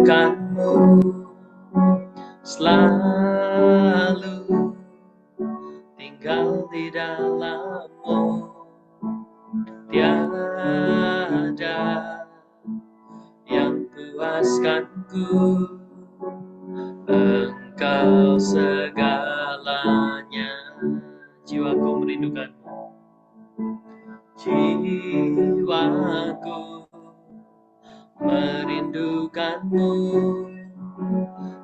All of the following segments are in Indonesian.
merindukanmu selalu, tinggal di dalammu. Tiada yang puaskanku, Engkau segalanya. Jiwaku merindukanmu, jiwaku merindukanmu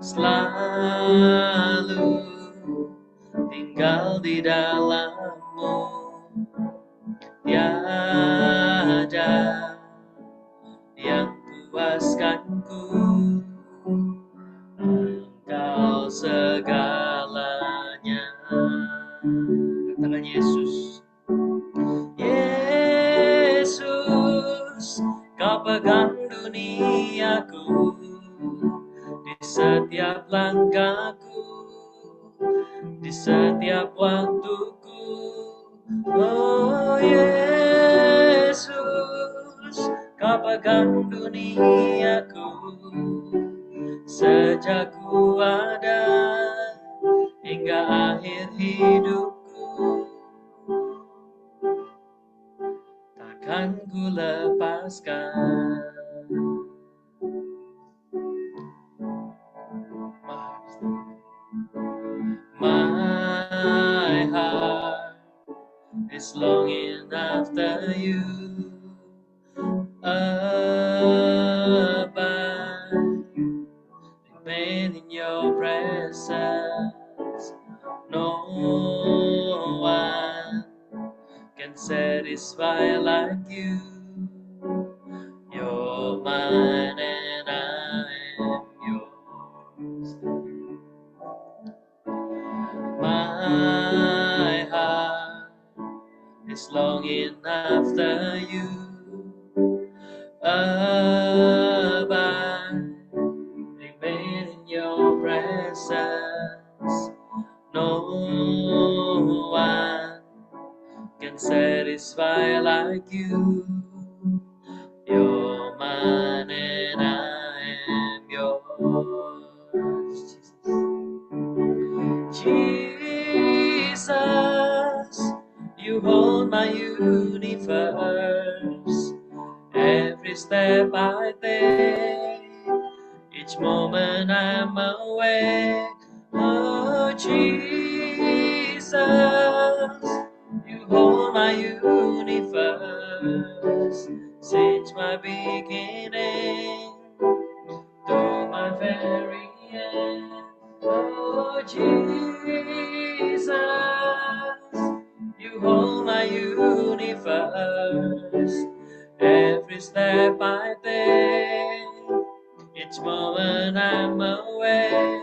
selalu, tinggal di dalammu. Tiada yang puaskanku, Engkau segalanya. Katakan Yesus. Yesus, Kau pegang duniaku di setiap langkahku, di setiap waktuku. Oh Yesus, Kau pegang duniaku sejak ku ada hingga akhir hidupku. Takkan ku lepaskan. My heart is longing after you. Abide, remain in your presence. No one can satisfy like you. You're mine and I am yours. My heart is longing after you. Abide, remain in your presence. No one can satisfy like you. You're mine and I am yours. Jesus, you hold my universe. Every step I take, each moment I'm awake. Oh Jesus, you hold my universe since my beginning to my very end. Oh Jesus, you hold my universe. Every step I take, each moment I'm awake.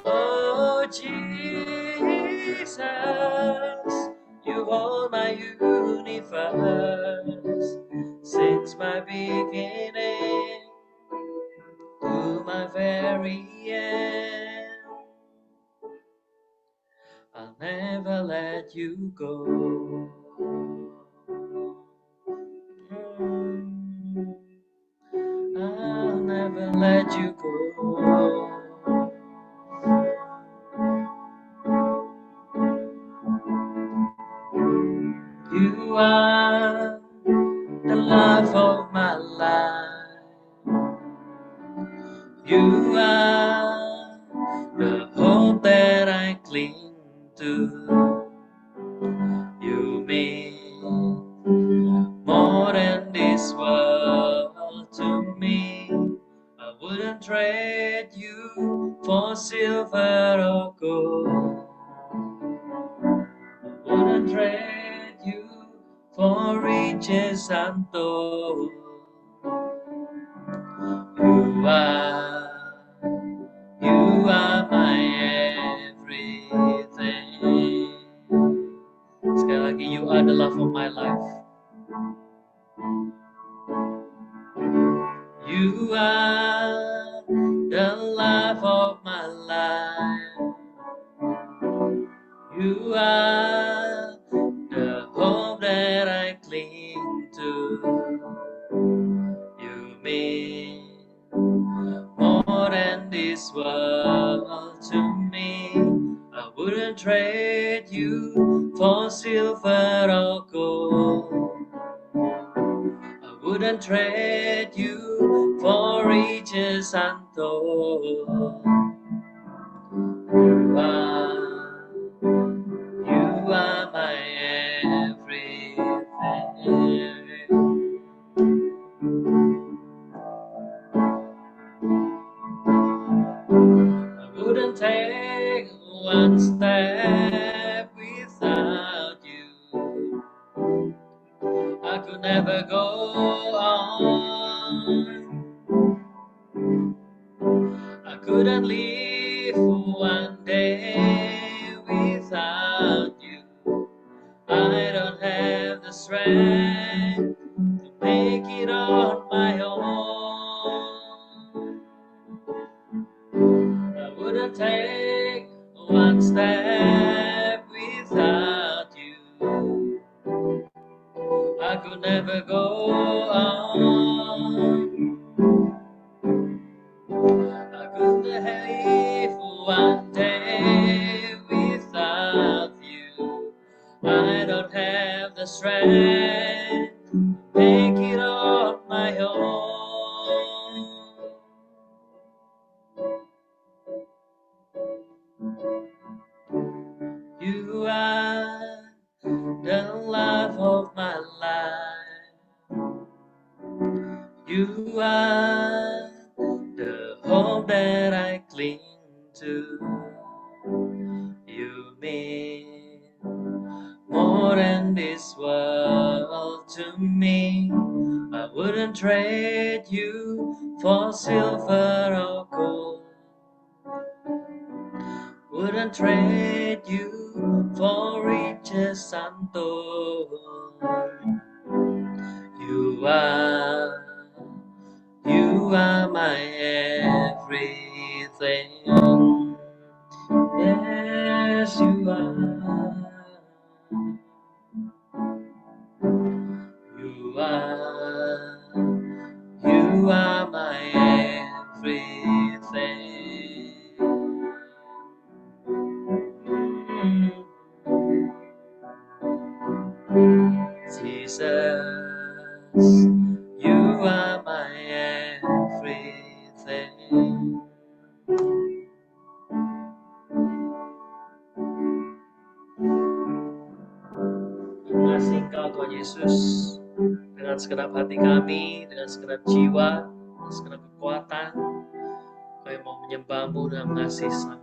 Oh Jesus, you hold my universe since my beginning to my very end. I'll never let you go. I'll never let you go. You are the life of my life. You are the hope that I cling to. You mean more than this world to me. I wouldn't trade you for silver or gold. I wouldn't trade you for riches untold. You are my everything. Sekali lagi, you are the love of my life. You are the love of my life. You are the hope that I cling to. You mean more wouldn't trade you for silver or gold. I wouldn't trade you for riches untold. You are my everything. I wouldn't take one step without you. I could never go on. I couldn't live one day without you. I don't have the strength to make it on my own. I wouldn't take one step without you. I could never go on. I couldn't live one day without you. I don't have the strength to make it on my own. You are the love of my life. You are the hope that I cling to. You mean more than this world to me. I wouldn't trade you for silver or gold. Wouldn't trade you for riches untold. You are my everything. Yes, you are. You are my everything. Jesus, you are my everything. Terima kasih Engkau Tuhan Yesus, dengan segenap hati kami, dengan segenap jiwa, dengan segenap kekuatan, kami mau menyembah-Mu dan mengasihi Sang.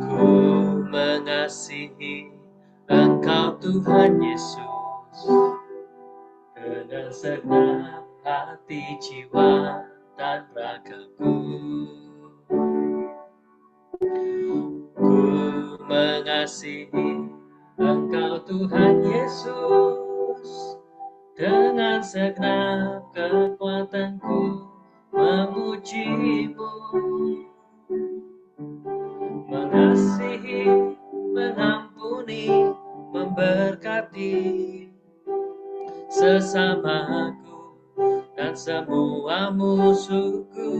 Ku mengasihi Engkau Tuhan Yesus, dengan segenap hati, jiwa, dan ragaku. Ku mengasihi Engkau Tuhan Yesus, dengan segenap kekuatanku memuji-Mu. Mengasihi, mengampuni, memberkati sesamaku dan semua musuhku.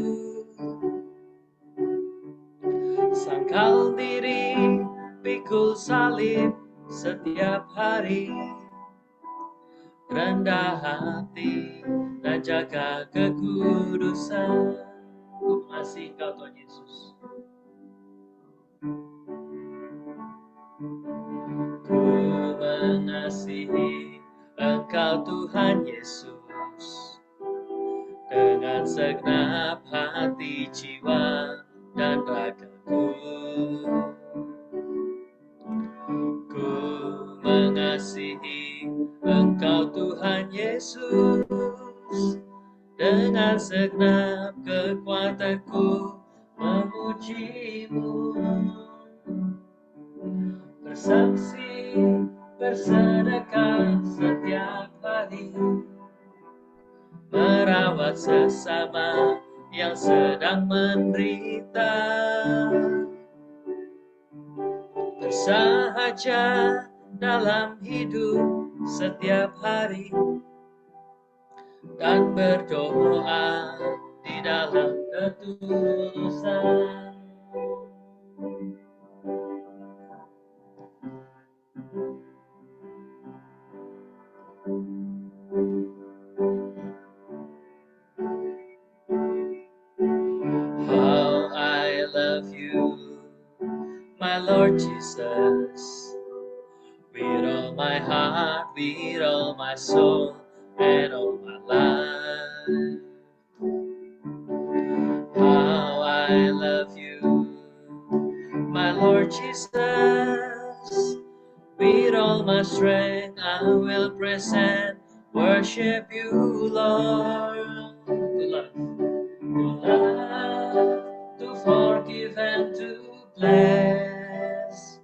Sangkal diri, pikul salib setiap hari, rendah hati dan jaga kekudusan. Ku mengasihi Engkau Tuhan Yesus. Ku mengasihi Engkau Tuhan Yesus, dengan segenap hati, jiwa, dan ragaku. Ku mengasihi Engkau Tuhan Yesus, dengan segenap kekuatanku memuji-Mu. Bersaksi, bersedekah setiap hari, merawat sesama yang sedang menderita, bersahaja dalam hidup setiap hari, dan berdoa di dalam ketulusan. How I love you, my Lord Jesus, with all my heart, with all my soul, and all my life. How I love you, my Lord Jesus, with all my strength I will present, worship you, Lord. To love, to forgive and to bless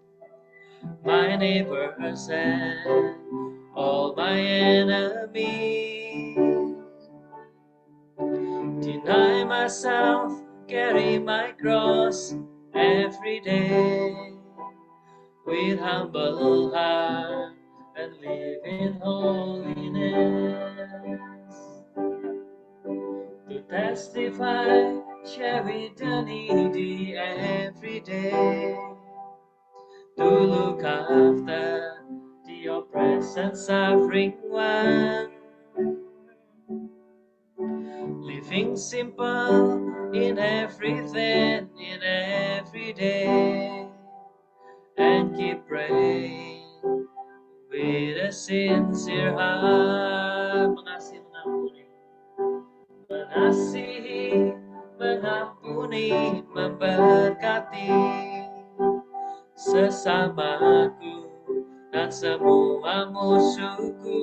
my neighbors and all my enemies. Deny myself, carry my cross every day with humble heart and live in holiness. To testify, share with the needy every day. To look after the oppressed and suffering one. Living simple in everything, in every day. And keep praying with a sincere heart. Mengasihi, mengampuni. Mengasihi, mengampuni, memberkati sesamaku dan semua musuhku.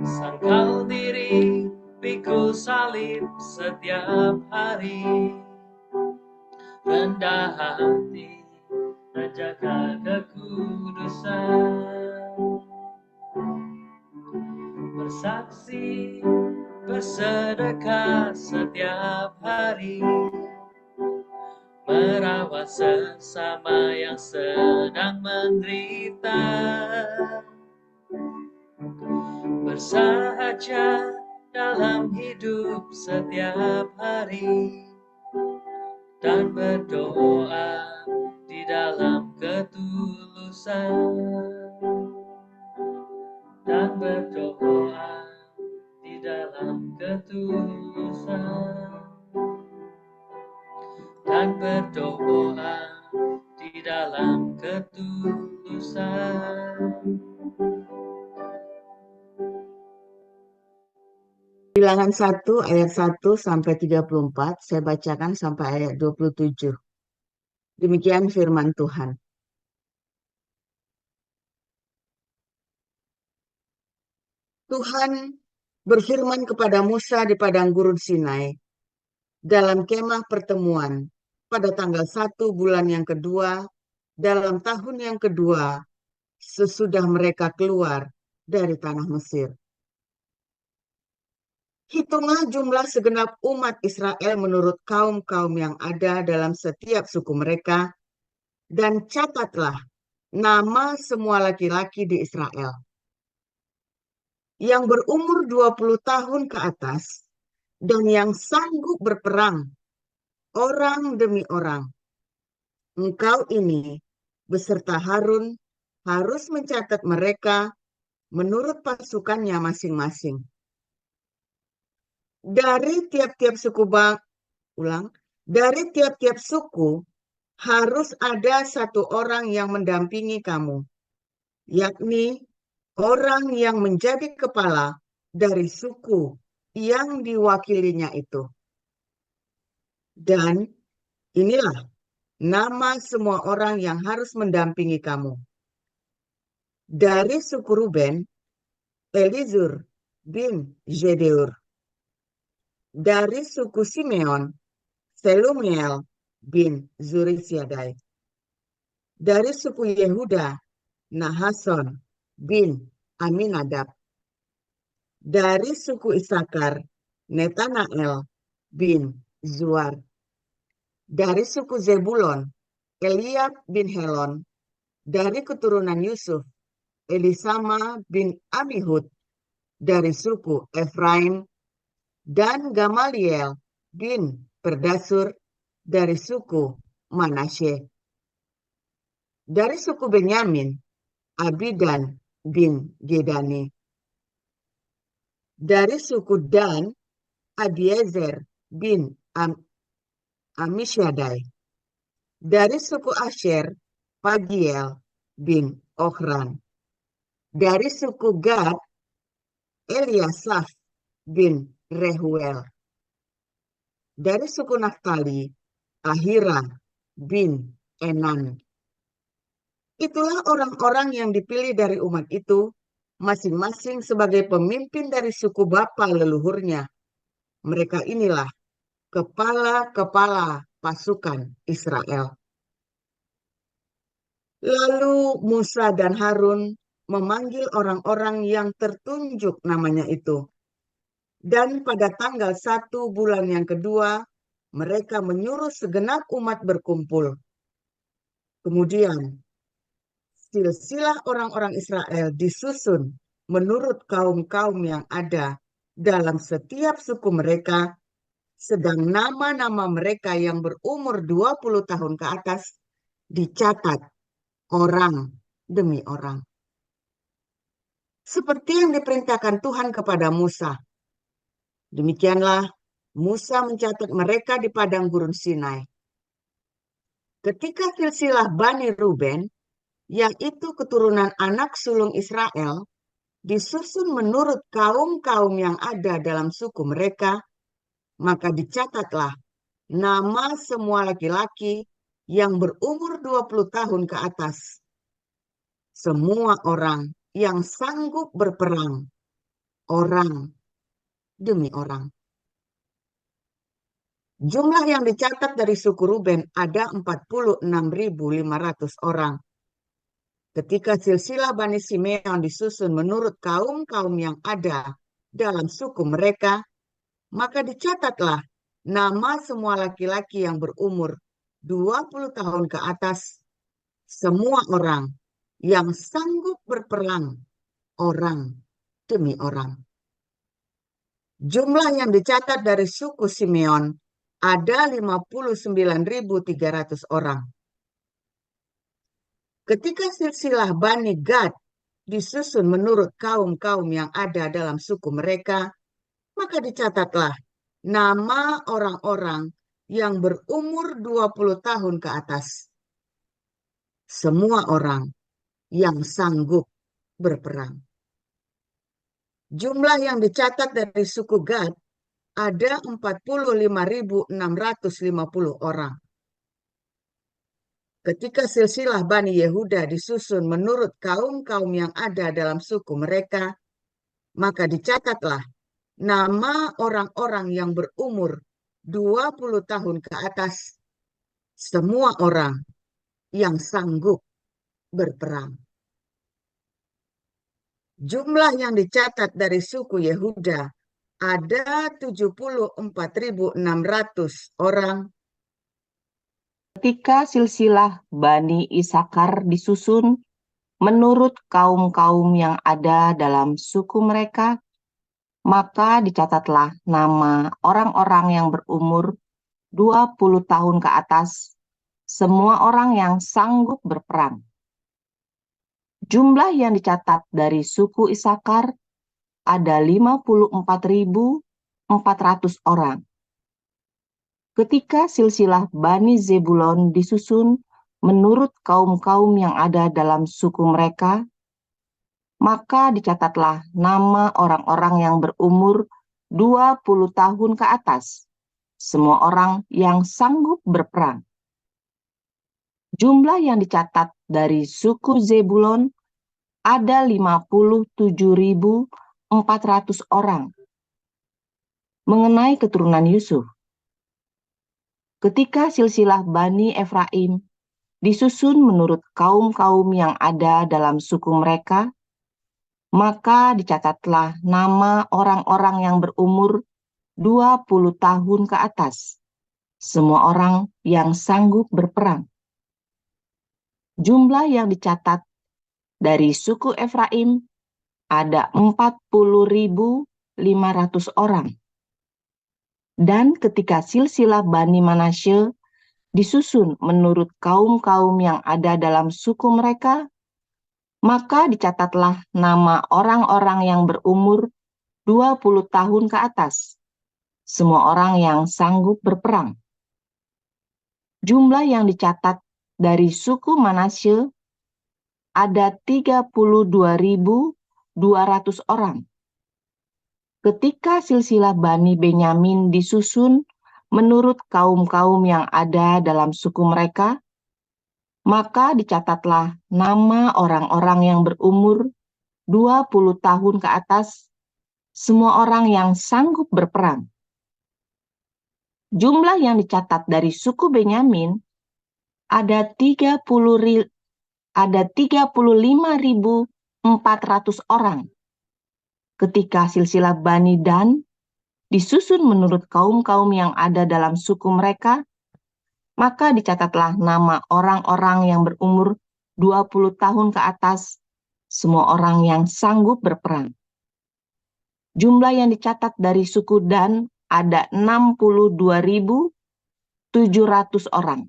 Sangkal diri, pikul salib setiap hari. Rendah hati dan jaga kekudusan. Bersaksi, bersedekah setiap hari. Merawat sesama yang sedang menderita. Bersahaja dalam hidup setiap hari. Dan berdoa di dalam ketulusan. Dan berdoa di dalam ketulusan. Dan berdoa di dalam ketulusan. Bilangan 1 ayat 1 sampai 34, saya bacakan sampai ayat 27. Demikian firman Tuhan. Tuhan berfirman kepada Musa di padang gurun Sinai dalam kemah pertemuan pada tanggal 1 bulan yang kedua dalam tahun yang kedua sesudah mereka keluar dari tanah Mesir. Hitunglah jumlah segenap umat Israel menurut kaum-kaum yang ada dalam setiap suku mereka, dan catatlah nama semua laki-laki di Israel yang berumur 20 tahun ke atas dan yang sanggup berperang, orang demi orang. Engkau ini beserta Harun harus mencatat mereka menurut pasukannya masing-masing. Dari tiap-tiap suku harus ada satu orang yang mendampingi kamu, yakni orang yang menjadi kepala dari suku yang diwakilinya itu. Dan inilah nama semua orang yang harus mendampingi kamu. Dari suku Ruben, Elizur bin Jedeur. Dari suku Simeon, Selumiel bin Zurisyadai. Dari suku Yehuda, Nahason bin Aminadab. Dari suku Isakar, Netanael bin Zuar. Dari suku Zebulon, Eliab bin Helon. Dari keturunan Yusuf, Elisama bin Amihud dari suku Efraim, dan Gamaliel bin Perdasur dari suku Manasye. Dari suku Benyamin, Abidan bin Gedani. Dari suku Dan, Abiezer bin Amishyadai. Dari suku Asher, Pagiel bin Ochran. Dari suku Gad, Eliasaf bin Rehuel. Dari suku Naftali, Ahira bin Enan. Itulah orang-orang yang dipilih dari umat itu, masing-masing sebagai pemimpin dari suku bapa leluhurnya. Mereka inilah kepala-kepala pasukan Israel. Lalu Musa dan Harun memanggil orang-orang yang tertunjuk namanya itu. Dan pada tanggal 1 bulan yang kedua, mereka menyuruh segenap umat berkumpul. Kemudian, silsilah orang-orang Israel disusun menurut kaum-kaum yang ada dalam setiap suku mereka, sedang nama-nama mereka yang berumur 20 tahun ke atas dicatat orang demi orang. Seperti yang diperintahkan Tuhan kepada Musa. Demikianlah Musa mencatat mereka di padang gurun Sinai. Ketika silsilah Bani Ruben, yaitu keturunan anak sulung Israel, disusun menurut kaum-kaum yang ada dalam suku mereka, maka dicatatlah nama semua laki-laki yang berumur 20 tahun ke atas. Semua orang yang sanggup berperang, orang demi orang. Jumlah yang dicatat dari suku Ruben ada 46.500 orang. Ketika silsilah Bani Simeon disusun menurut kaum-kaum yang ada dalam suku mereka, maka dicatatlah nama semua laki-laki yang berumur 20 tahun ke atas, semua orang yang sanggup berperang, orang demi orang. Jumlah yang dicatat dari suku Simeon ada 59.300 orang. Ketika silsilah Bani Gad disusun menurut kaum-kaum yang ada dalam suku mereka, maka dicatatlah nama orang-orang yang berumur 20 tahun ke atas. Semua orang yang sanggup berperang. Jumlah yang dicatat dari suku Gad ada 45.650 orang. Ketika silsilah Bani Yehuda disusun menurut kaum-kaum yang ada dalam suku mereka, maka dicatatlah nama orang-orang yang berumur 20 tahun ke atas, semua orang yang sanggup berperang. Jumlah yang dicatat dari suku Yehuda ada 74.600 orang. Ketika silsilah Bani Isakar disusun menurut kaum-kaum yang ada dalam suku mereka, maka dicatatlah nama orang-orang yang berumur 20 tahun ke atas, semua orang yang sanggup berperang. Jumlah yang dicatat dari suku Isakar ada 54.400 orang. Ketika silsilah Bani Zebulon disusun menurut kaum-kaum yang ada dalam suku mereka, maka dicatatlah nama orang-orang yang berumur 20 tahun ke atas, semua orang yang sanggup berperang. Jumlah yang dicatat dari suku Zebulon ada 57.400 orang. Mengenai keturunan Yusuf, ketika silsilah Bani Efraim disusun menurut kaum-kaum yang ada dalam suku mereka, maka dicatatlah nama orang-orang yang berumur 20 tahun ke atas, semua orang yang sanggup berperang. Jumlah yang dicatat dari suku Efraim ada 40.500 orang. Dan ketika silsilah Bani Manasye disusun menurut kaum-kaum yang ada dalam suku mereka, maka dicatatlah nama orang-orang yang berumur 20 tahun ke atas, semua orang yang sanggup berperang. Jumlah yang dicatat dari suku Manasye ada 32.200 orang. Ketika silsilah Bani Benyamin disusun menurut kaum-kaum yang ada dalam suku mereka, maka dicatatlah nama orang-orang yang berumur 20 tahun ke atas, semua orang yang sanggup berperang. Jumlah yang dicatat dari suku Benyamin ada 35.400 orang. Ketika silsilah Bani Dan disusun menurut kaum-kaum yang ada dalam suku mereka, maka dicatatlah nama orang-orang yang berumur 20 tahun ke atas, semua orang yang sanggup berperang. Jumlah yang dicatat dari suku Dan ada 62.700 orang.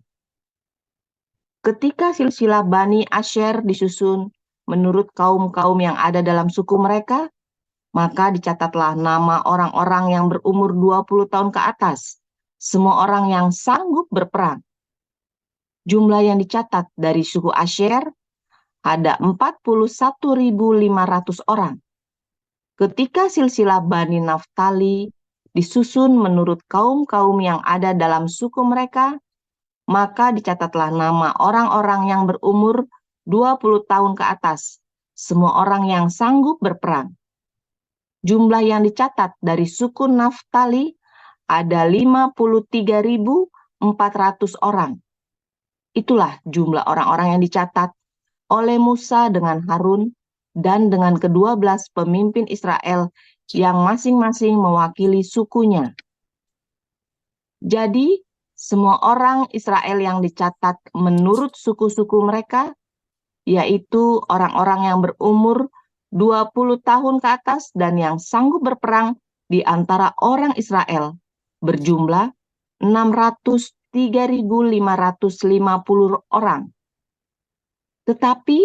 Ketika silsilah Bani Asher disusun menurut kaum-kaum yang ada dalam suku mereka, maka dicatatlah nama orang-orang yang berumur 20 tahun ke atas, semua orang yang sanggup berperang. Jumlah yang dicatat dari suku Asher ada 41.500 orang. Ketika silsilah Bani Naftali disusun menurut kaum-kaum yang ada dalam suku mereka, maka dicatatlah nama orang-orang yang berumur 20 tahun ke atas, semua orang yang sanggup berperang. Jumlah yang dicatat dari suku Naftali ada 53.400 orang. Itulah jumlah orang-orang yang dicatat oleh Musa dengan Harun dan dengan ke-12 pemimpin Israel yang masing-masing mewakili sukunya. Jadi, semua orang Israel yang dicatat menurut suku-suku mereka, yaitu orang-orang yang berumur 20 tahun ke atas dan yang sanggup berperang di antara orang Israel, berjumlah 603.550 orang. Tetapi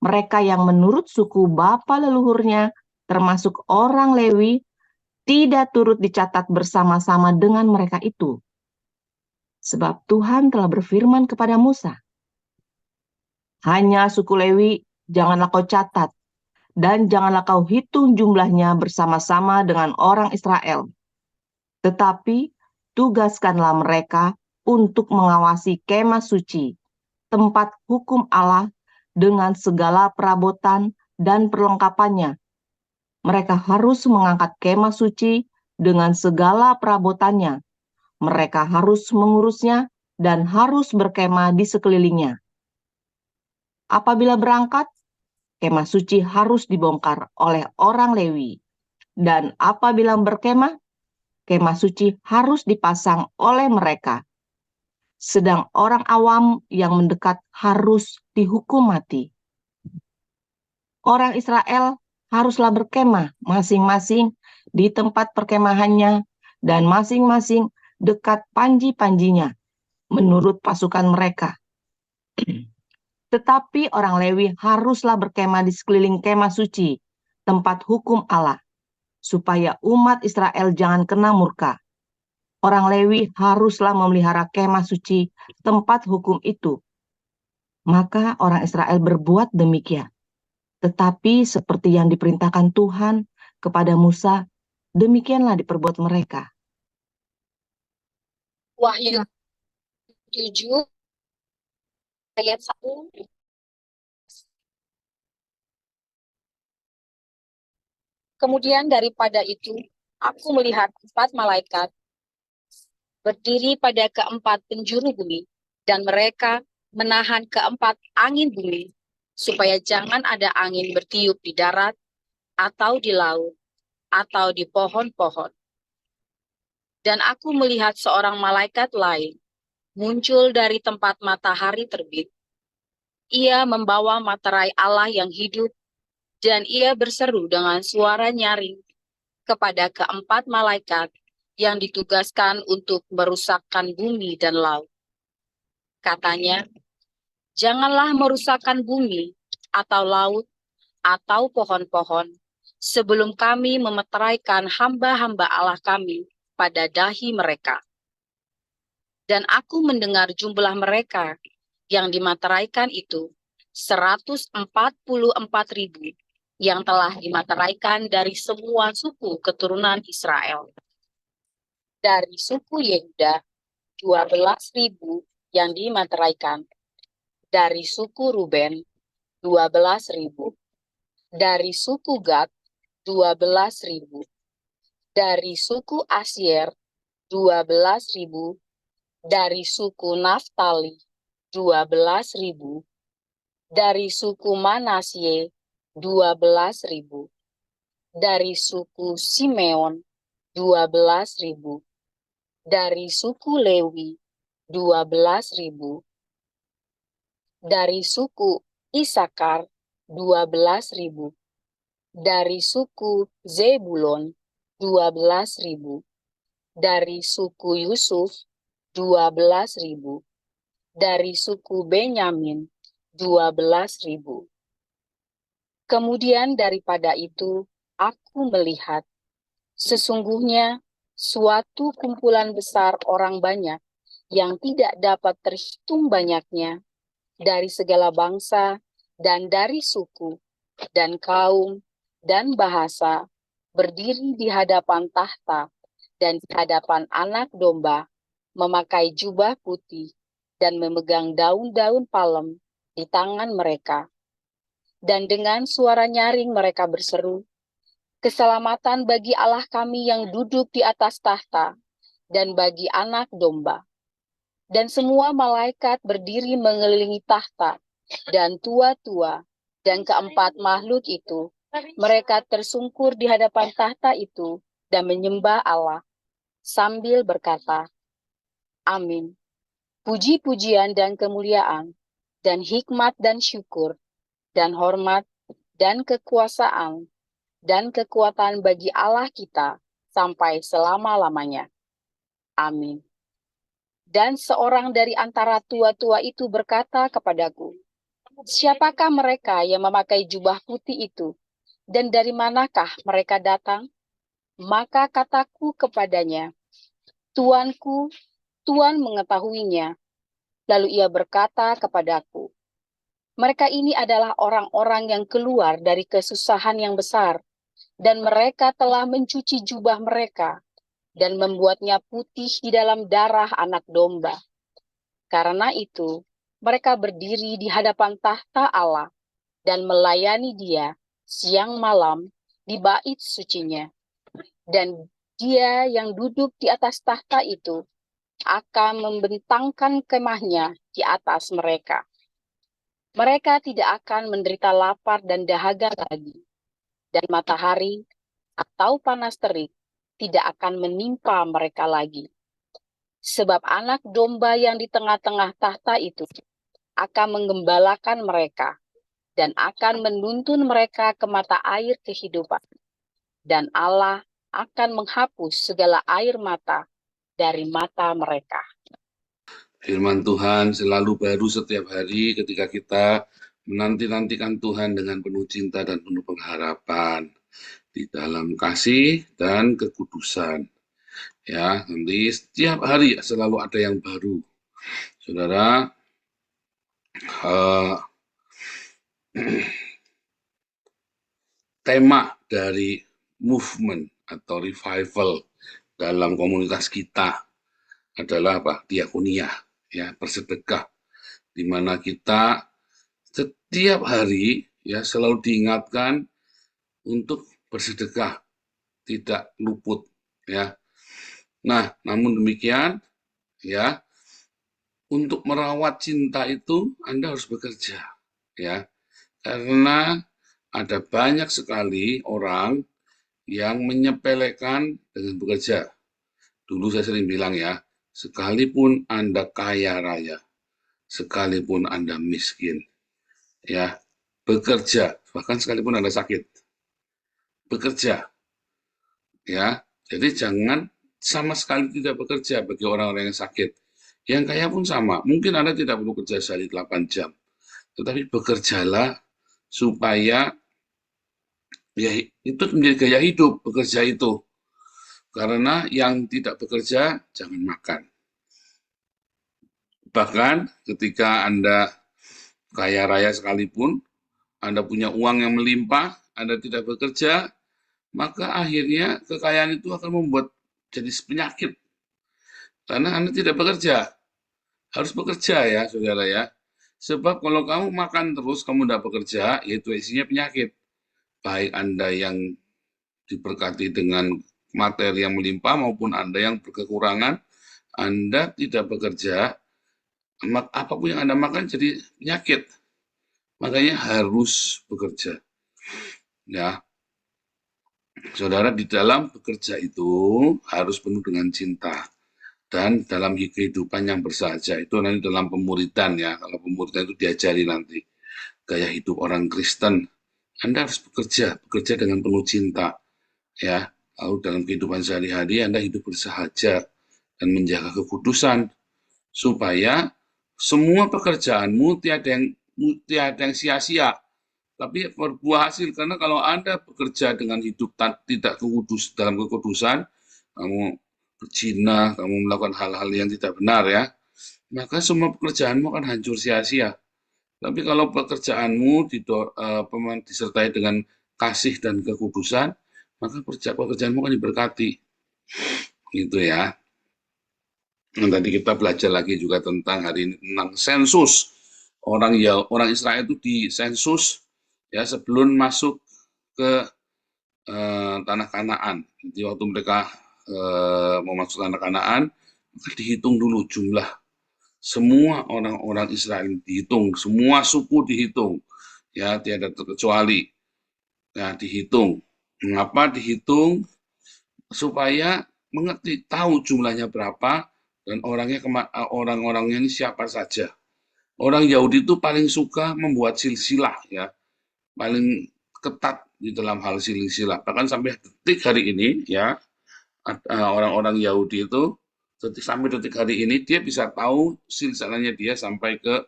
mereka yang menurut suku bapa leluhurnya, termasuk orang Lewi, tidak turut dicatat bersama-sama dengan mereka itu. Sebab Tuhan telah berfirman kepada Musa, hanya suku Lewi janganlah kau catat, dan janganlah kau hitung jumlahnya bersama-sama dengan orang Israel. Tetapi tugaskanlah mereka untuk mengawasi kemah suci, tempat hukum Allah dengan segala perabotan dan perlengkapannya. Mereka harus mengangkat kemah suci dengan segala perabotannya. Mereka harus mengurusnya dan harus berkemah di sekelilingnya. Apabila berangkat, kemah suci harus dibongkar oleh orang Lewi. Dan apabila berkemah, kemah suci harus dipasang oleh mereka. Sedang orang awam yang mendekat harus dihukum mati. Orang Israel haruslah berkemah masing-masing di tempat perkemahannya dan masing-masing dekat panji-panjinya menurut pasukan mereka. Tetapi orang Lewi haruslah berkemah di sekeliling kemah suci, tempat hukum Allah, supaya umat Israel jangan kena murka. Orang Lewi haruslah memelihara kemah suci, tempat hukum itu. Maka orang Israel berbuat demikian. Tetapi seperti yang diperintahkan Tuhan kepada Musa, demikianlah diperbuat mereka. Wahyu 7 ayat 1. Kemudian daripada itu, aku melihat 4 malaikat berdiri pada keempat penjuru bumi, dan mereka menahan keempat angin bumi, supaya jangan ada angin bertiup di darat, atau di laut, atau di pohon-pohon. Dan aku melihat seorang malaikat lain muncul dari tempat matahari terbit. Ia membawa materai Allah yang hidup, Dan ia berseru dengan suara nyaring kepada keempat malaikat yang ditugaskan untuk merusakkan bumi dan laut. Katanya, janganlah merusakkan bumi atau laut atau pohon-pohon sebelum kami memeteraikan hamba-hamba Allah kami pada dahi mereka. Dan aku mendengar jumlah mereka yang dimateraikan itu 144.000 yang telah dimateraikan dari semua suku keturunan Israel. Dari suku Yehuda 12.000 yang dimateraikan. Dari suku Ruben 12.000. Dari suku Gad 12.000. Dari suku Asyer 12.000. Dari suku Naftali 12.000. Dari suku Manasye 12.000. Dari suku Simeon 12.000. Dari suku Lewi 12.000. Dari suku Isakar 12.000. Dari suku Zebulon 12.000. Dari suku Yusuf 12.000. Dari suku Benyamin 12.000. Kemudian daripada itu aku melihat sesungguhnya suatu kumpulan besar orang banyak yang tidak dapat terhitung banyaknya dari segala bangsa dan dari suku dan kaum dan bahasa berdiri di hadapan tahta dan di hadapan anak domba, memakai jubah putih dan memegang daun-daun palem di tangan mereka. Dan dengan suara nyaring mereka berseru, keselamatan bagi Allah kami yang duduk di atas tahta dan bagi anak domba. Dan semua malaikat berdiri mengelilingi tahta dan tua-tua dan keempat makhluk itu. Mereka tersungkur di hadapan tahta itu dan menyembah Allah sambil berkata, Amin. Puji-pujian dan kemuliaan dan hikmat dan syukur dan hormat dan kekuasaan dan kekuatan bagi Allah kita sampai selama-lamanya. Amin. Dan seorang dari antara tua-tua itu berkata kepadaku, siapakah mereka yang memakai jubah putih itu? Dan dari manakah mereka datang? Maka kataku kepadanya, Tuanku, Tuan mengetahuinya. Lalu ia berkata kepadaku, mereka ini adalah orang-orang yang keluar dari kesusahan yang besar, dan mereka telah mencuci jubah mereka, dan membuatnya putih di dalam darah anak domba. Karena itu, mereka berdiri di hadapan tahta Allah, dan melayani dia siang malam di bait sucinya. Dan dia yang duduk di atas tahta itu akan membentangkan kemahnya di atas mereka. Mereka tidak akan menderita lapar dan dahaga lagi, dan matahari atau panas terik tidak akan menimpa mereka lagi. Sebab anak domba yang di tengah-tengah tahta itu akan menggembalakan mereka dan akan menuntun mereka ke mata air kehidupan. Dan Allah akan menghapus segala air mata dari mata mereka. Firman Tuhan selalu baru setiap hari ketika kita menanti-nantikan Tuhan dengan penuh cinta dan penuh pengharapan di dalam kasih dan kekudusan. Ya, nanti setiap hari selalu ada yang baru. Saudara, tema dari movement atau revival dalam komunitas kita adalah apa? Diakonia, ya, bersedekah, di mana kita setiap hari ya selalu diingatkan untuk bersedekah, tidak luput, ya. Nah, namun demikian, ya, untuk merawat cinta itu Anda harus bekerja, ya, karena ada banyak sekali orang yang menyepelekan dengan bekerja. Dulu saya sering bilang ya, sekalipun Anda kaya raya, sekalipun Anda miskin, ya, bekerja, bahkan sekalipun Anda sakit, bekerja, ya. Jadi jangan sama sekali tidak bekerja bagi orang-orang yang sakit. Yang kaya pun sama, mungkin Anda tidak perlu kerja sehari 8 jam, tetapi bekerjalah supaya ya itu menjadi gaya hidup, bekerja itu. Karena yang tidak bekerja jangan makan. Bahkan ketika Anda kaya raya sekalipun, Anda punya uang yang melimpah, Anda tidak bekerja, maka akhirnya kekayaan itu akan membuat jadi penyakit. Karena Anda tidak bekerja. Harus bekerja ya, saudara ya. Sebab kalau kamu makan terus, kamu tidak bekerja, yaitu isinya penyakit. Baik Anda yang diberkati dengan materi yang melimpah maupun Anda yang berkekurangan, Anda tidak bekerja, apapun yang Anda makan jadi penyakit. Makanya harus bekerja. Ya, saudara, di dalam bekerja itu harus penuh dengan cinta. Dan dalam kehidupan yang bersahaja, itu nanti dalam pemuridan ya, kalau pemuridan itu diajari nanti. Gaya hidup orang Kristen, Anda harus bekerja dengan penuh cinta. Ya, lalu dalam kehidupan sehari-hari Anda hidup bersahaja dan menjaga kekudusan, supaya semua pekerjaanmu tiada yang sia-sia, tapi berbuah hasil. Karena kalau Anda bekerja dengan hidup tidak dalam kekudusan, kamu berzina, kamu melakukan hal-hal yang tidak benar ya, maka semua pekerjaanmu akan hancur sia-sia. Tapi kalau pekerjaanmu disertai dengan kasih dan kekudusan, maka pekerjaanmu akan diberkati. Gitu ya. Nah, tadi kita belajar lagi juga tentang hari ini tentang sensus. Orang Israel itu disensus ya sebelum masuk ke tanah Kanaan. Jadi waktu mereka mau masuk tanah Kanaan, maka dihitung dulu jumlah semua orang-orang Israel dihitung, semua suku dihitung, ya tiada terkecuali. Nah, dihitung. Mengapa dihitung? Supaya mengerti, tahu jumlahnya berapa dan orang-orangnya ini siapa saja. Orang Yahudi itu paling suka membuat silsilah ya, paling ketat di dalam hal silsilah. Bahkan sampai detik hari ini ya, orang-orang Yahudi itu sampai detik hari ini dia bisa tahu silsilahnya dia sampai ke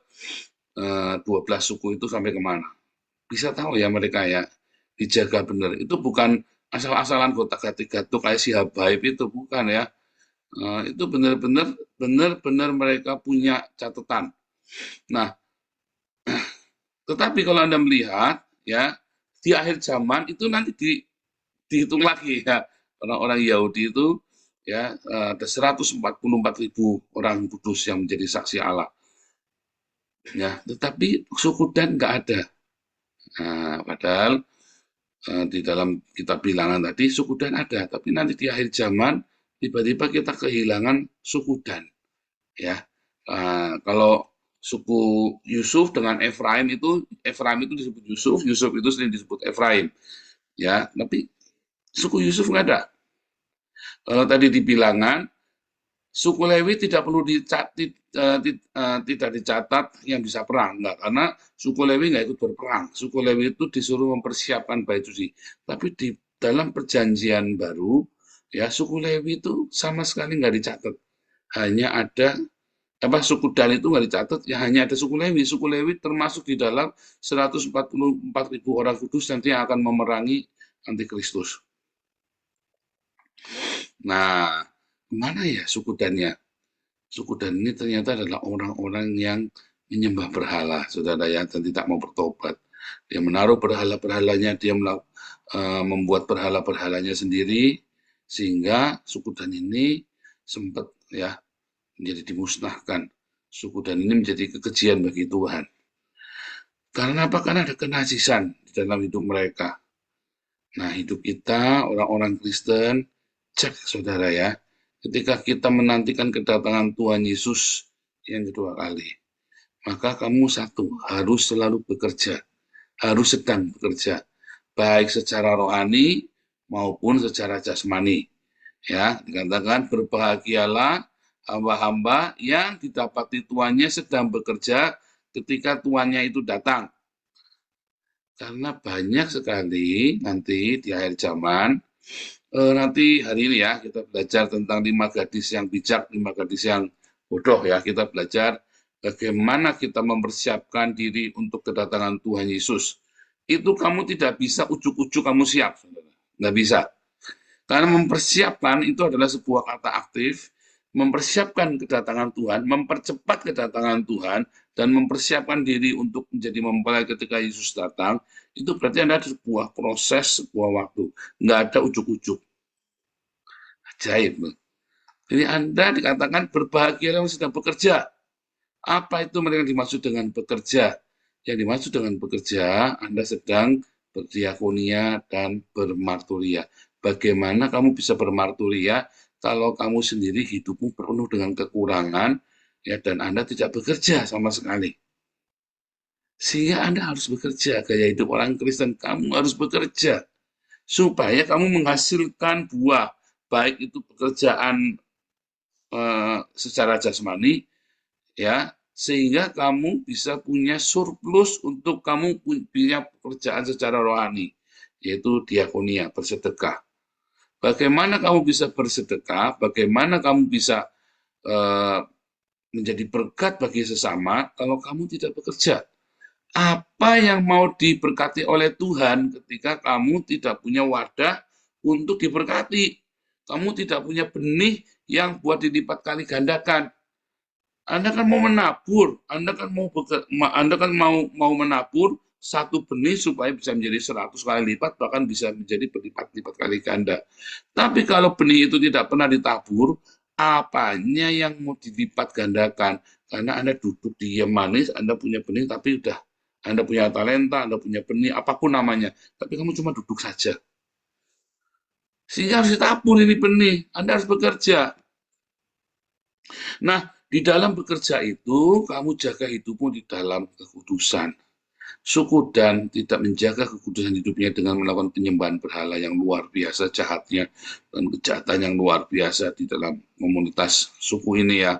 12 suku itu sampai kemana. Bisa tahu ya mereka ya, dijaga benar. Itu bukan asal-asalan gotak-gatik kayak si Habaib itu, bukan ya. Itu benar-benar mereka punya catatan. Nah, tetapi kalau Anda melihat ya di akhir zaman itu nanti dihitung lagi ya, orang-orang Yahudi itu ya ada 144.000 orang kudus yang menjadi saksi Allah. Ya, tetapi suku Dan nggak ada. Nah, padahal di dalam kitab bilangan tadi suku Dan ada, tapi nanti di akhir zaman tiba-tiba kita kehilangan suku Dan. Ya, kalau suku Yusuf dengan Efraim itu disebut Yusuf, Yusuf itu sering disebut Efraim. Ya, tapi suku Yusuf nggak ada. Kalau tadi di bilangan, suku Lewi tidak perlu tidak dicatat yang bisa perang, enggak, karena suku Lewi nggak ikut berperang. Suku Lewi itu disuruh mempersiapkan bait suci. Tapi di dalam perjanjian baru, ya suku Lewi itu sama sekali nggak dicatat. Hanya ada suku Dan itu nggak dicatat, ya hanya ada suku Lewi. Suku Lewi termasuk di dalam 144.000 orang kudus nanti yang akan memerangi antikristus. Nah, mana ya suku Dan-nya? Suku Dan ini ternyata adalah orang-orang yang menyembah berhala, saudara ya, dan tidak mau bertobat. Dia menaruh berhala-berhalanya, dia membuat berhala-berhalanya sendiri, sehingga suku Dan ini sempat ya menjadi dimusnahkan. Suku Dan ini menjadi kekejian bagi Tuhan. Karena apa? Karena ada kenajisan di dalam hidup mereka. Nah, hidup kita, orang-orang Kristen, cek saudara ya, ketika kita menantikan kedatangan Tuhan Yesus yang kedua kali, maka kamu satu, harus selalu bekerja, harus sedang bekerja, baik secara rohani maupun secara jasmani. Ya, dikatakan berbahagialah hamba-hamba yang didapati tuannya sedang bekerja ketika tuannya itu datang. Karena banyak sekali nanti di akhir zaman, nanti hari ini ya, kita belajar tentang 5 gadis yang bijak, 5 gadis yang bodoh ya. Kita belajar bagaimana kita mempersiapkan diri untuk kedatangan Tuhan Yesus. Itu kamu tidak bisa ujuk-ujuk kamu siap, saudara. Nggak bisa. Karena mempersiapkan itu adalah sebuah kata aktif, mempersiapkan kedatangan Tuhan, mempercepat kedatangan Tuhan, dan mempersiapkan diri untuk menjadi mempelai ketika Yesus datang, itu berarti ada sebuah proses, sebuah waktu. Nggak ada ujuk-ujuk. Ajaib. Jadi Anda dikatakan berbahagia yang sedang bekerja. Apa itu mereka dimaksud dengan bekerja? Yang dimaksud dengan bekerja, Anda sedang berdiakonia dan bermarturia. Bagaimana kamu bisa bermarturia kalau kamu sendiri hidupmu penuh dengan kekurangan, ya, dan Anda tidak bekerja sama sekali. Sehingga Anda harus bekerja, gaya hidup orang Kristen, kamu harus bekerja. Supaya kamu menghasilkan buah, baik itu pekerjaan secara jasmani, ya, sehingga kamu bisa punya surplus untuk kamu punya pekerjaan secara rohani, yaitu diakonia, bersedekah. Bagaimana kamu bisa bersedekah, bagaimana kamu bisa menjadi berkat bagi sesama kalau kamu tidak bekerja. Apa yang mau diberkati oleh Tuhan ketika kamu tidak punya wadah untuk diberkati? Kamu tidak punya benih yang buat dilipat kali gandakan. Anda kan mau menabur, Anda kan mau menabur satu benih supaya bisa menjadi 100 kali lipat, bahkan bisa menjadi berlipat-lipat kali ganda. Tapi kalau benih itu tidak pernah ditabur, apanya yang mau dilipat gandakan? Karena Anda duduk diam manis, Anda punya benih, tapi udah Anda punya talenta, Anda punya benih, apapun namanya, tapi kamu cuma duduk saja. Sehingga harus ditabur ini benih, Anda harus bekerja. Nah, di dalam bekerja itu, kamu jaga hidupmu di dalam kekudusan. Suku Dan tidak menjaga kekudusan hidupnya dengan melakukan penyembahan berhala yang luar biasa jahatnya dan kejahatan yang luar biasa di dalam komunitas suku ini ya,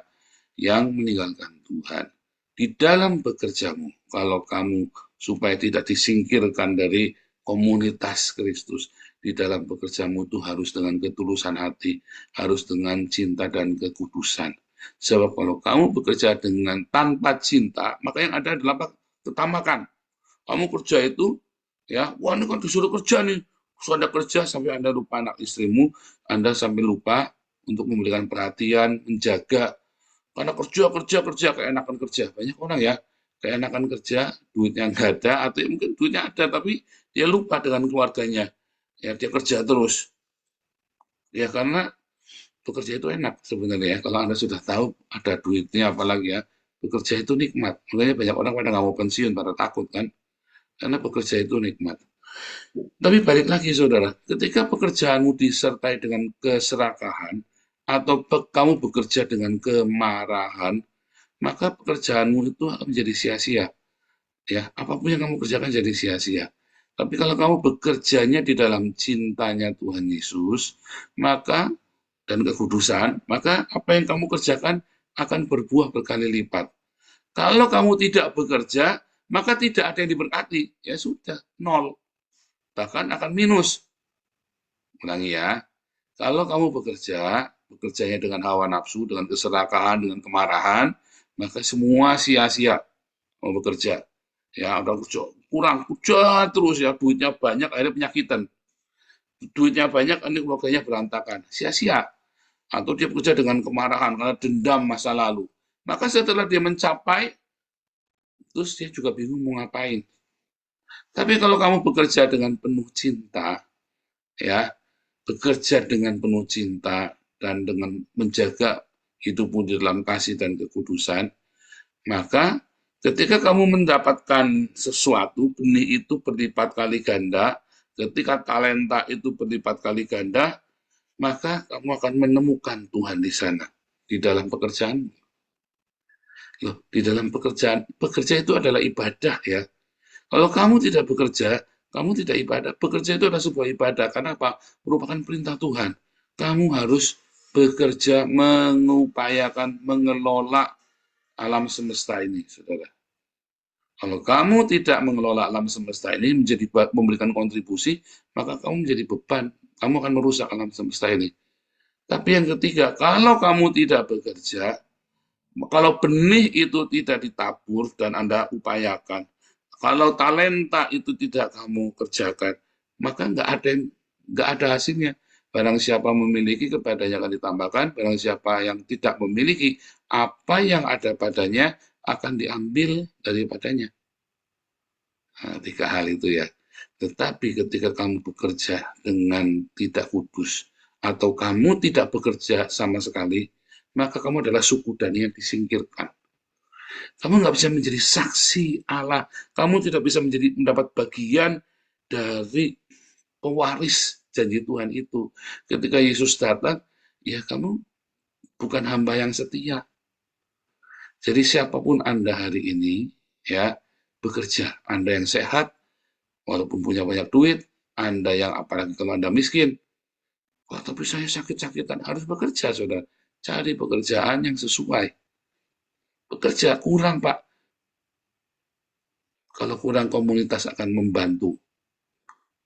yang meninggalkan Tuhan. Di dalam bekerjamu, kalau kamu supaya tidak disingkirkan dari komunitas Kristus, di dalam bekerjamu itu harus dengan ketulusan hati, harus dengan cinta dan kekudusan. Sebab kalau kamu bekerja dengan tanpa cinta, maka yang ada adalah ketamakan. Kamu kerja itu, ya, wah ini kan disuruh kerja nih. Terus Anda kerja sampai Anda lupa anak istrimu, Anda sampai lupa untuk memberikan perhatian, menjaga. Karena kerja, keenakan kerja. Banyak orang ya, keenakan kerja, duitnya nggak ada, atau mungkin duitnya ada, tapi dia lupa dengan keluarganya. Ya, dia kerja terus. Ya, karena bekerja itu enak sebenarnya ya. Kalau Anda sudah tahu ada duitnya, apalagi ya, bekerja itu nikmat. Makanya banyak orang pada nggak mau pensiun, pada takut kan. Karena bekerja itu nikmat. Tapi balik lagi saudara, ketika pekerjaanmu disertai dengan keserakahan, atau kamu bekerja dengan kemarahan, maka pekerjaanmu itu akan menjadi sia-sia. Ya, apapun yang kamu kerjakan jadi sia-sia. Tapi kalau kamu bekerjanya di dalam cintanya Tuhan Yesus, maka dan kekudusan, maka apa yang kamu kerjakan akan berbuah berkali lipat. Kalau kamu tidak bekerja, maka tidak ada yang diberkati. Ya sudah, nol. Bahkan akan minus. Ulangi ya, kalau kamu bekerjanya dengan hawa nafsu, dengan keserakahan, dengan kemarahan, maka semua sia-sia mau bekerja. Ya, udah kerja terus ya, duitnya banyak, akhirnya penyakitan. Duitnya banyak, ini keluarganya berantakan. Sia-sia. Atau dia bekerja dengan kemarahan, karena dendam masa lalu. Maka setelah dia mencapai, terus dia juga bingung mau ngapain. Tapi kalau kamu bekerja dengan penuh cinta, ya, bekerja dengan penuh cinta dan dengan menjaga hidupmu di dalam kasih dan kekudusan, maka ketika kamu mendapatkan sesuatu, benih itu berlipat kali ganda, ketika talenta itu berlipat kali ganda, maka kamu akan menemukan Tuhan di sana, di dalam pekerjaan. Loh, di dalam pekerjaan, bekerja itu adalah ibadah ya. Kalau kamu tidak bekerja, kamu tidak ibadah. Bekerja itu adalah sebuah ibadah. Karena apa? Merupakan perintah Tuhan. Kamu harus bekerja, mengupayakan, mengelola alam semesta ini, saudara. Kalau kamu tidak mengelola alam semesta ini memberikan kontribusi, maka kamu menjadi beban. Kamu akan merusak alam semesta ini. Tapi yang ketiga, kalau kamu tidak bekerja, kalau benih itu tidak ditabur dan Anda upayakan, kalau talenta itu tidak kamu kerjakan, maka nggak ada hasilnya. Barang siapa memiliki, kepadanya akan ditambahkan. Barang siapa yang tidak memiliki, apa yang ada padanya akan diambil daripadanya. Nah, 3 hal itu ya. Tetapi ketika kamu bekerja dengan tidak kudus, atau kamu tidak bekerja sama sekali, maka kamu adalah suku Dani yang disingkirkan. Kamu nggak bisa menjadi saksi Allah. Kamu tidak bisa mendapat bagian dari pewaris janji Tuhan itu. Ketika Yesus datang, ya kamu bukan hamba yang setia. Jadi siapapun Anda hari ini, ya bekerja. Anda yang sehat, walaupun punya banyak duit, Anda yang apalagi kalau Anda miskin, wah tapi saya sakit-sakitan, harus bekerja, saudara. Cari pekerjaan yang sesuai. Bekerja kurang, Pak. Kalau kurang, komunitas akan membantu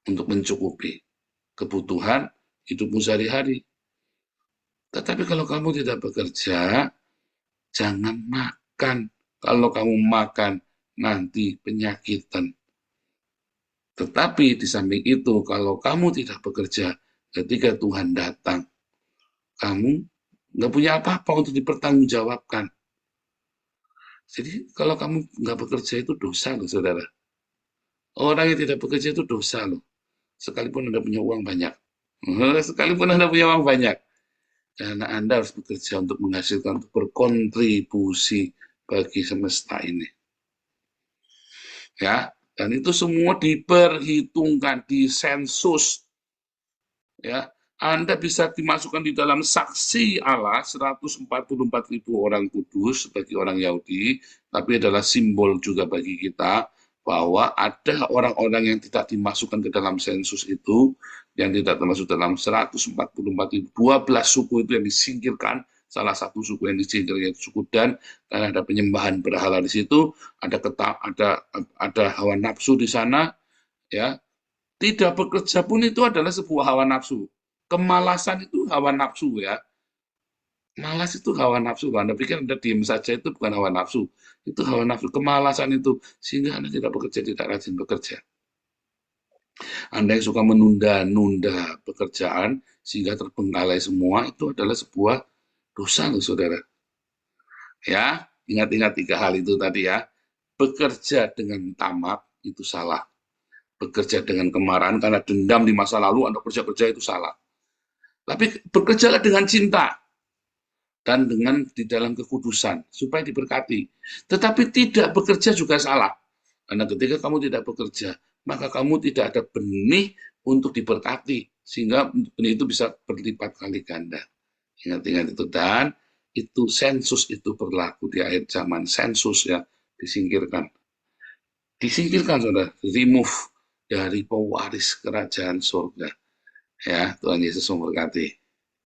untuk mencukupi kebutuhan hidupmu sehari-hari. Tetapi kalau kamu tidak bekerja, jangan makan. Kalau kamu makan, nanti penyakitan. Tetapi di samping itu, kalau kamu tidak bekerja, ketika Tuhan datang, kamu nggak punya apa-apa untuk dipertanggungjawabkan. Jadi kalau kamu nggak bekerja itu dosa loh, saudara. Orang yang tidak bekerja itu dosa loh. Sekalipun Anda punya uang banyak. Sekalipun Anda punya uang banyak. Karena Anda harus bekerja untuk menghasilkan, untuk berkontribusi bagi semesta ini. Ya, dan itu semua diperhitungkan, disensus. Ya, Anda bisa dimasukkan di dalam saksi Allah 144.000 orang kudus bagi orang Yahudi, tapi adalah simbol juga bagi kita bahwa ada orang-orang yang tidak dimasukkan ke dalam sensus itu, yang tidak termasuk dalam 144.000, 12 suku itu yang disingkirkan. Salah satu suku yang disingkirkan yaitu suku Dan, karena ada penyembahan berhala di situ, ada hawa nafsu di sana, ya. Tidak bekerja pun itu adalah sebuah hawa nafsu. Kemalasan itu hawa nafsu ya. Malas itu hawa nafsu. Anda pikir Anda diam saja itu bukan hawa nafsu. Itu hawa nafsu. Kemalasan itu. Sehingga Anda tidak bekerja, tidak rajin bekerja. Anda yang suka menunda-nunda pekerjaan sehingga terbengkalai semua, itu adalah sebuah dosa loh saudara. Ya, ingat-ingat 3 hal itu tadi ya. Bekerja dengan tamak itu salah. Bekerja dengan kemarahan karena dendam di masa lalu, Anda kerja-kerja itu salah. Tapi bekerjalah dengan cinta dan dengan di dalam kekudusan supaya diberkati. Tetapi tidak bekerja juga salah. Karena ketika kamu tidak bekerja, maka kamu tidak ada benih untuk diberkati sehingga benih itu bisa berlipat kali ganda. Ingat-ingat itu. Dan itu sensus itu berlaku di akhir zaman. Sensus ya disingkirkan. Disingkirkan saudara, remove dari pewaris kerajaan surga. Ya, Tuhan Yesus memberkati.